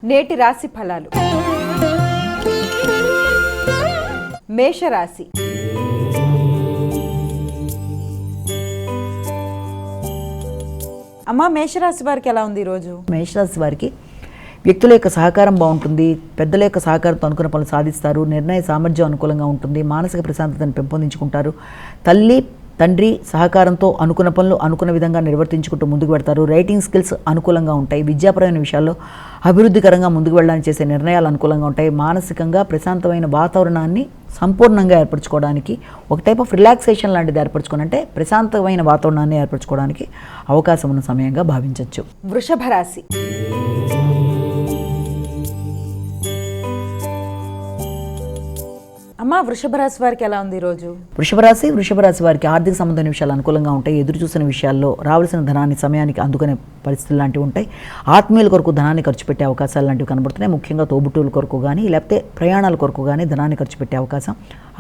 నేటి రాశి ఫలాలు. మేషరాశి. అమ్మ, మేషరాశి వారికి ఎలా ఉంది ఈరోజు? మేషరాశి వారికి వ్యక్తుల యొక్క సహకారం బాగుంటుంది, పెద్దల యొక్క సహకారంతో అనుకున్న పనులు సాధిస్తారు, నిర్ణయ సామర్థ్యం అనుకూలంగా ఉంటుంది, మానసిక ప్రశాంతతను పెంపొందించుకుంటారు, తల్లి తండ్రి సహకారంతో అనుకున్న పనులు అనుకున్న విధంగా నిర్వర్తించుకుంటూ ముందుకు పెడతారు, రైటింగ్ స్కిల్స్ అనుకూలంగా ఉంటాయి, విద్యాపరమైన విషయాల్లో అభివృద్ధికరంగా ముందుకు వెళ్ళడానికి చేసే నిర్ణయాలు అనుకూలంగా ఉంటాయి, మానసికంగా ప్రశాంతమైన వాతావరణాన్ని సంపూర్ణంగా ఏర్పరచుకోవడానికి ఒక టైప్ ఆఫ్ రిలాక్సేషన్ లాంటిది ఏర్పరచుకోవడం, అంటే ప్రశాంతమైన వాతావరణాన్ని ఏర్పరచుకోవడానికి అవకాశం ఉన్న సమయంగా భావించవచ్చు. వృషభ రాశి. అమ్మ, వృషభ రాశి వారికి ఎలా ఉంది ఈరోజు? వృషభ రాశి వారికి ఆర్థిక సంబంధమైన విషయాలు అనుకూలంగా ఉంటాయి, ఎదురు చూసిన విషయాల్లో రావాల్సిన ధనాన్ని సమయానికి అందుకునే పరిస్థితులు లాంటివి ఉంటాయి, ఆత్మీయుల కొరకు ధనాన్ని ఖర్చు పెట్టే అవకాశాలు లాంటివి కనబడుతున్నాయి, ముఖ్యంగా తోబుట్టువుల కొరకు కానీ లేకపోతే ప్రయాణాల కొరకు కానీ ధనాన్ని ఖర్చు పెట్టే అవకాశం,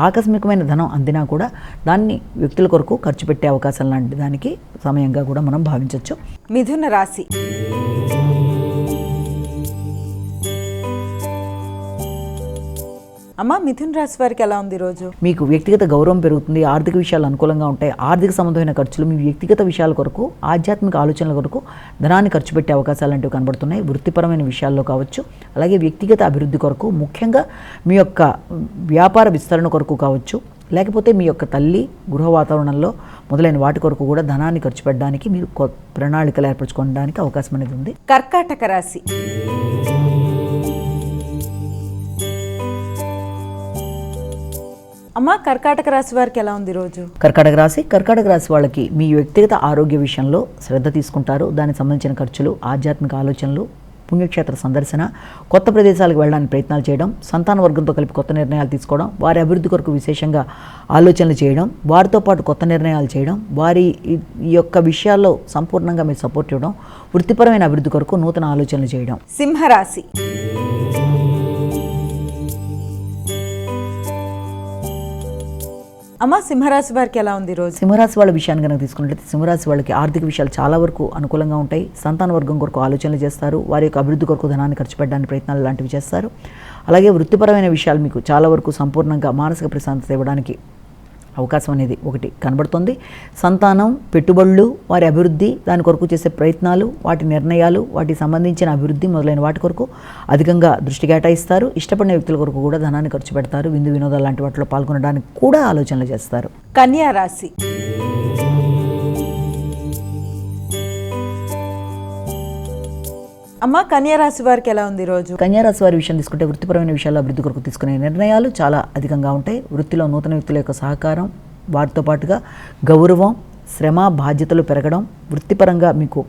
ఆకస్మికమైన ధనం అందినా కూడా దాన్ని వ్యక్తుల కొరకు ఖర్చు పెట్టే అవకాశం లాంటి దానికి సమయంగా కూడా మనం భావించవచ్చు. మిథున రాశి. అమ్మ, మిథున రాశి వారికి ఎలా ఉంది ఈరోజు? మీకు వ్యక్తిగత గౌరవం పెరుగుతుంది, ఆర్థిక విషయాలు అనుకూలంగా ఉంటాయి, ఆర్థిక సంబంధమైన ఖర్చులు మీ వ్యక్తిగత విషయాల కొరకు ఆధ్యాత్మిక ఆలోచనల కొరకు ధనాన్ని ఖర్చు పెట్టే అవకాశాలు లాంటివి కనబడుతున్నాయి, వృత్తిపరమైన విషయాల్లో కావచ్చు, అలాగే వ్యక్తిగత అభివృద్ధి కొరకు ముఖ్యంగా మీ యొక్క వ్యాపార విస్తరణ కొరకు కావచ్చు, లేకపోతే మీ యొక్క తల్లి గృహ వాతావరణంలో మొదలైన వాటి కొరకు కూడా ధనాన్ని ఖర్చు పెట్టడానికి మీరు ప్రణాళికలు ఏర్పరచుకోవడానికి అవకాశం అనేది ఉంది. కర్కాటక రాశి. అమ్మ, కర్కాటక రాశి వారికి ఎలా ఉంది ఈరోజు? కర్కాటక రాశి వాళ్ళకి మీ వ్యక్తిగత ఆరోగ్య విషయంలో శ్రద్ధ తీసుకుంటారు, దానికి సంబంధించిన ఖర్చులు, ఆధ్యాత్మిక ఆలోచనలు, పుణ్యక్షేత్ర సందర్శన, కొత్త ప్రదేశాలకు వెళ్ళడానికి ప్రయత్నాలు చేయడం, సంతాన వర్గంతో కలిపి కొత్త నిర్ణయాలు తీసుకోవడం, వారి అభివృద్ధి కొరకు విశేషంగా ఆలోచనలు చేయడం, వారితో పాటు కొత్త నిర్ణయాలు చేయడం, వారి ఈ యొక్క విషయాల్లో సంపూర్ణంగా మీరు సపోర్ట్ ఇవ్వడం, వృత్తిపరమైన అభివృద్ధి కొరకు నూతన ఆలోచనలు చేయడం. సింహరాశి. అమ్మ, సింహరాశి వారికి ఎలా ఉంది ఈరోజు? సింహరాశి వాళ్ళ విషయాన్ని కనుక తీసుకున్నట్లయితే సింహరాశి వాళ్ళకి ఆర్థిక విషయాలు చాలా వరకు అనుకూలంగా ఉంటాయి, సంతాన వర్గం కొరకు ఆలోచనలు చేస్తారు, వారి యొక్క అభివృద్ధి కొరకు ధనాన్ని ఖర్చు పెట్టడానికి ప్రయత్నాలు లాంటివి చేస్తారు, అలాగే వృత్తిపరమైన విషయాలు మీకు చాలా వరకు సంపూర్ణంగా మానసిక ప్రశాంతత ఇవ్వడానికి అవకాశం అనేది ఒకటి కనబడుతుంది, సంతానం, పెట్టుబడులు, వారి అభివృద్ధి, దాని కొరకు చేసే ప్రయత్నాలు, వాటి నిర్ణయాలు, వాటికి సంబంధించిన అభివృద్ధి మొదలైన వాటి కొరకు అధికంగా దృష్టి కేటాయిస్తారు, ఇష్టపడిన వ్యక్తుల కొరకు కూడా ధనాన్ని ఖర్చు పెడతారు, విందు వినోదాలు లాంటి వాటిలో పాల్గొనడానికి కూడా ఆలోచనలు చేస్తారు. కన్యా రాశి. అమ్మ, కన్యా రాశి వారికి ఎలా ఉంది ఈరోజు? కన్యా రాశి వారి విషయం తీసుకుంటే వృత్తిపరమైన విషయాల్లో అభివృద్ధి కొరకు తీసుకునే నిర్ణయాలు చాలా అధికంగా ఉంటాయి, వృత్తిలో నూతన వ్యక్తుల యొక్క సహకారం, వారితో పాటుగా గౌరవం, శ్రమ, బాధ్యతలు పెరగడం, వృత్తిపరంగా మీకు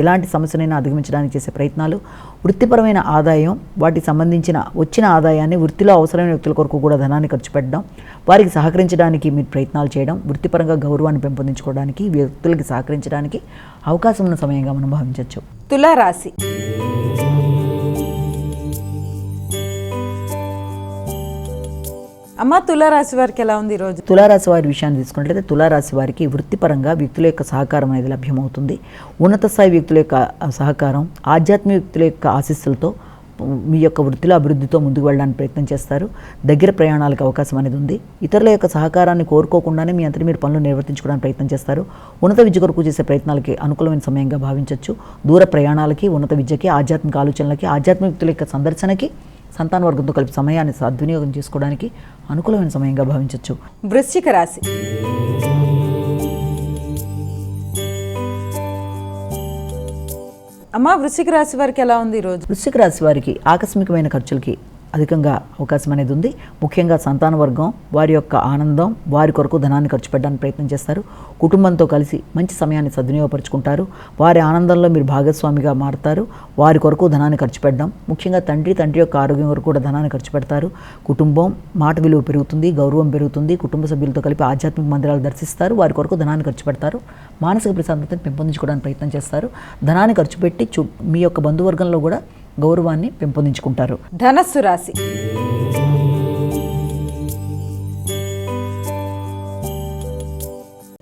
ఎలాంటి సమస్యనైనా అధిగమించడానికి చేసే ప్రయత్నాలు, వృత్తిపరమైన ఆదాయం, వాటికి సంబంధించిన వచ్చిన ఆదాయాన్ని వృత్తిలో అవసరమైన వ్యక్తుల కొరకు కూడా ధనాన్ని ఖర్చు పెట్టడం, వారికి సహకరించడానికి మీరు ప్రయత్నాలు చేయడం, వృత్తిపరంగా గౌరవాన్ని పెంపొందించుకోవడానికి, వ్యక్తులకి సహకరించడానికి అవకాశం ఉన్న సమయంగా మనం భావించవచ్చు. తులారాశి. అమ్మ, తులారాశి వారికి ఎలా ఉంది ఈరోజు? తులారాశి వారి విషయాన్ని తీసుకున్నట్లయితే తులారాశి వారికి వృత్తిపరంగా వ్యక్తుల యొక్క సహకారం అనేది లభ్యమవుతుంది, ఉన్నత స్థాయి వ్యక్తుల యొక్క సహకారం, ఆధ్యాత్మిక వ్యక్తుల యొక్క ఆశీస్సులతో మీ యొక్క వృత్తిలో అభివృద్ధితో ముందుకు వెళ్ళడానికి ప్రయత్నం చేస్తారు, దగ్గర ప్రయాణాలకు అవకాశం అనేది ఉంది, ఇతరుల యొక్క సహకారాన్ని కోరుకోకుండానే మీ అంతటి మీరు పనులు నిర్వర్తించుకోవడానికి ప్రయత్నం చేస్తారు, ఉన్నత విద్య కొరకు చేసే ప్రయత్నాలకి అనుకూలమైన సమయంగా భావించవచ్చు, దూర ప్రయాణాలకి, ఉన్నత విద్యకి, ఆధ్యాత్మిక ఆలోచనలకి, ఆధ్యాత్మిక వ్యక్తుల యొక్క సందర్శనకి, సంతాన వర్గంతో కలిపి సమయాన్ని సద్వినియోగం చేసుకోవడానికి అనుకూలమైన సమయంగా భావించవచ్చు. వృశ్చిక రాశి. అమ్మ, వృశ్చిక రాశి వారికి ఎలా ఉంది ఈరోజు? వృశ్చిక రాశి వారికి ఆకస్మికమైన ఖర్చులకి అధికంగా అవకాశం అనేది ఉంది, ముఖ్యంగా సంతాన వర్గం వారి యొక్క ఆనందం, వారి కొరకు ధనాన్ని ఖర్చు పెట్టడానికి ప్రయత్నం చేస్తారు, కుటుంబంతో కలిసి మంచి సమయాన్ని సద్వినియోగపరుచుకుంటారు, వారి ఆనందంలో మీరు భాగస్వామిగా మారుతారు, వారి కొరకు ధనాన్ని ఖర్చు పెట్టడం, ముఖ్యంగా తండ్రి యొక్క ఆరోగ్యం వరకు కూడా ధనాన్ని ఖర్చు పెడతారు, కుటుంబం మాట విలువ పెరుగుతుంది, గౌరవం పెరుగుతుంది, కుటుంబ సభ్యులతో కలిపి ఆధ్యాత్మిక మందిరాలు దర్శిస్తారు, వారి కొరకు ధనాన్ని ఖర్చు పెడతారు, మానసిక ప్రశాంతతను పెంపొందించుకోవడానికి ప్రయత్నం చేస్తారు, ధనాన్ని ఖర్చు పెట్టి మీ యొక్క బంధువర్గంలో కూడా గౌరవాన్ని పెంపొందించుకుంటారు. ధనస్సు రాశి.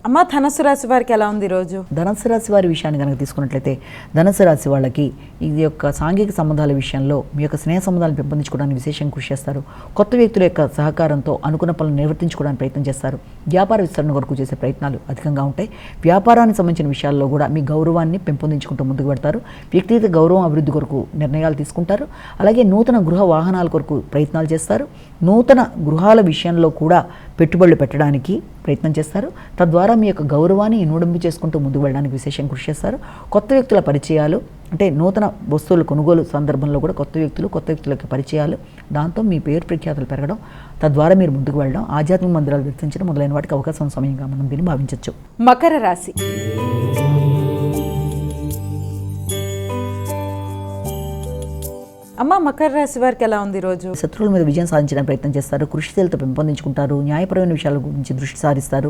అమ్మ, అమ్మ ధనుసు రాశి వారికి ఎలా ఉంది ఈరోజు? ధనుసు రాశి వారి విషయాన్ని కనుక తీసుకున్నట్లయితే ధనుసు రాశి వాళ్ళకి ఇది యొక్క సాంఘిక సంబంధాల విషయంలో మీ యొక్క స్నేహ సంబంధాలను పెంపొందించుకోవడానికి విశేషంగా కృషి చేస్తారు. కొత్త వ్యక్తుల యొక్క సహకారంతో అనుకున్న పనులు నిర్వర్తించుకోవడానికి ప్రయత్నం చేస్తారు. వ్యాపార విస్తరణ కొరకు చేసే ప్రయత్నాలు అధికంగా ఉంటాయి. వ్యాపారానికి సంబంధించిన విషయాల్లో కూడా మీ గౌరవాన్ని పెంపొందించుకుంటూ ముందుకు పెడతారు. వ్యక్తిగత గౌరవం అభివృద్ధి కొరకు నిర్ణయాలు తీసుకుంటారు. అలాగే నూతన గృహ వాహనాల కొరకు ప్రయత్నాలు చేస్తారు. నూతన గృహాల విషయంలో కూడా పెట్టుబడులు పెట్టడానికి ప్రయత్నం చేస్తారు. తద్వారా మీ యొక్క గౌరవాన్ని ఇనుడంబి చేసుకుంటూ ముందుకు వెళ్ళడానికి విశేషంగా కృషి చేస్తారు. కొత్త వ్యక్తుల పరిచయాలు అంటే నూతన వస్తువుల కొనుగోలు సందర్భంలో కూడా కొత్త వ్యక్తుల యొక్క పరిచయాలు, దాంతో మీ పేరు ప్రఖ్యాతులు పెరగడం, తద్వారా మీరు ముందుకు వెళ్ళడం, ఆధ్యాత్మిక మందిరాలు దర్శించడం మొదలైన వాటికి అవకాశం సమయంగా మనం దీన్ని భావించవచ్చు. మకర రాశి. అమ్మ మకర రాశి వారికి ఎలా ఉంది ఈరోజు? శత్రువుల మీద విజయం సాధించడానికి ప్రయత్నం చేస్తారు. కృషిశీలత పెంపొందించుకుంటారు. న్యాయపరమైన విషయాల గురించి దృష్టి సారిస్తారు.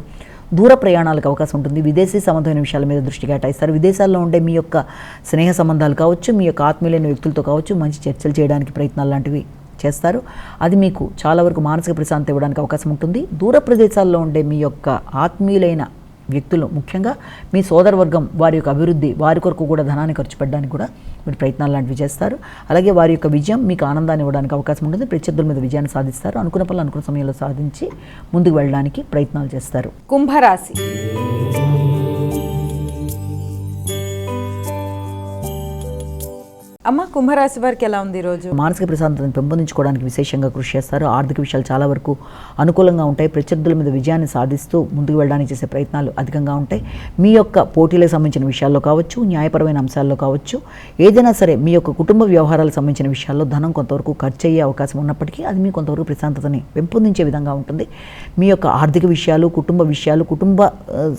దూర ప్రయాణాలకు అవకాశం ఉంటుంది. విదేశీ సంబంధమైన విషయాల మీద దృష్టి కేటాయిస్తారు. విదేశాల్లో ఉండే మీ యొక్క స్నేహ సంబంధాలు కావచ్చు, మీ యొక్క ఆత్మీయులైన వ్యక్తులతో కావచ్చు, మంచి చర్చలు చేయడానికి ప్రయత్నాలు లాంటివి చేస్తారు. అది మీకు చాలా వరకు మానసిక ప్రశాంతత ఇవ్వడానికి అవకాశం ఉంటుంది. దూర ప్రదేశాల్లో ఉండే మీ యొక్క ఆత్మీయులైన వ్యక్తులు, ముఖ్యంగా మీ సోదరవర్గం, వారి యొక్క అభివృద్ధి, వారి కొరకు కూడా ధనాన్ని ఖర్చు పెట్టడానికి కూడా మీరు ప్రయత్నాలు లాంటివి చేస్తారు. అలాగే వారి యొక్క విజయం మీకు ఆనందాన్ని ఇవ్వడానికి అవకాశం ఉంటుంది. ప్రత్యర్థుల మీద విజయాన్ని సాధిస్తారు. అనుకున్న పనులు అనుకున్న సమయంలో సాధించి ముందుకు వెళ్ళడానికి ప్రయత్నాలు చేస్తారు. కుంభరాశి. అమ్మ కుంభరాశి వారికి ఎలా ఉంది ఈరోజు? మానసిక ప్రశాంతతను పెంపొందించుకోవడానికి విశేషంగా కృషి చేస్తారు. ఆర్థిక విషయాలు చాలా వరకు అనుకూలంగా ఉంటాయి. ప్రత్యర్థుల మీద విజయాన్ని సాధిస్తూ ముందుకు వెళ్ళడానికి చేసే ప్రయత్నాలు అధికంగా ఉంటాయి. మీ యొక్క పోటీలకు సంబంధించిన విషయాల్లో కావచ్చు, న్యాయపరమైన అంశాల్లో కావచ్చు, ఏదైనా సరే మీ యొక్క కుటుంబ వ్యవహారాలకు సంబంధించిన విషయాల్లో ధనం కొంతవరకు ఖర్చు అయ్యే అవకాశం ఉన్నప్పటికీ అది మీ కొంతవరకు ప్రశాంతతని పెంపొందించే విధంగా ఉంటుంది. మీ యొక్క ఆర్థిక విషయాలు, కుటుంబ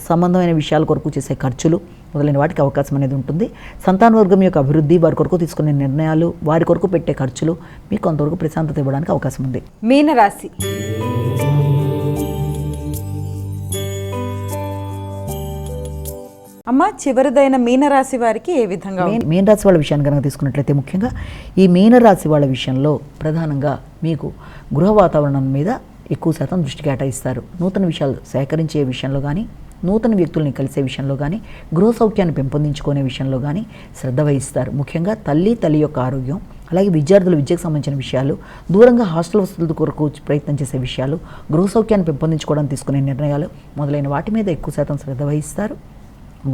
సంబంధమైన విషయాల కొరకు చేసే ఖర్చులు మొదలైన వాటికి అవకాశం అనేది ఉంటుంది. సంతాన వర్గం యొక్క అభివృద్ధి, వారి కొరకు తీసుకునే నిర్ణయాలు, వారి కొరకు పెట్టే ఖర్చులు మీకు కొంతవరకు ప్రశాంతత ఇవ్వడానికి అవకాశం ఉంది. మీనరాశి. అమ్మ చివరిదైన మీనరాశి వారికి ఏ విధంగా? మీనరాశి వాళ్ళ విషయాన్ని కనుక తీసుకున్నట్లయితే ముఖ్యంగా ఈ మీనరాశి వాళ్ళ విషయంలో ప్రధానంగా మీకు గృహ వాతావరణం మీద ఎక్కువ శాతం దృష్టి కేటాయిస్తారు. నూతన విషయాలు సేకరించే విషయంలో కానీ, నూతన వ్యక్తుల్ని కలిసే విషయంలో కానీ, గృహ సౌఖ్యాన్ని పెంపొందించుకునే విషయంలో కానీ శ్రద్ధ వహిస్తారు. ముఖ్యంగా తల్లి యొక్క ఆరోగ్యం, అలాగే విద్యార్థుల విద్యకు సంబంధించిన విషయాలు, దూరంగా హాస్టల్ వసతుల కొరకు ప్రయత్నం చేసే విషయాలు, గృహ సౌఖ్యాన్ని పెంపొందించుకోవడానికి తీసుకునే నిర్ణయాలు మొదలైన వాటి మీద ఎక్కువ శాతం శ్రద్ధ వహిస్తారు.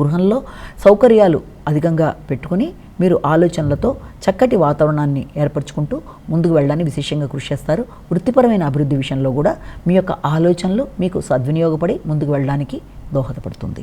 గృహంలో సౌకర్యాలు అధికంగా పెట్టుకుని మీరు ఆలోచనలతో చక్కటి వాతావరణాన్ని ఏర్పరచుకుంటూ ముందుకు వెళ్ళడానికి విశేషంగా కృషి చేస్తారు. వృత్తిపరమైన అభివృద్ధి విషయంలో కూడా మీ యొక్క ఆలోచనలు మీకు సద్వినియోగపడి ముందుకు వెళ్ళడానికి దోహదపడుతుంది.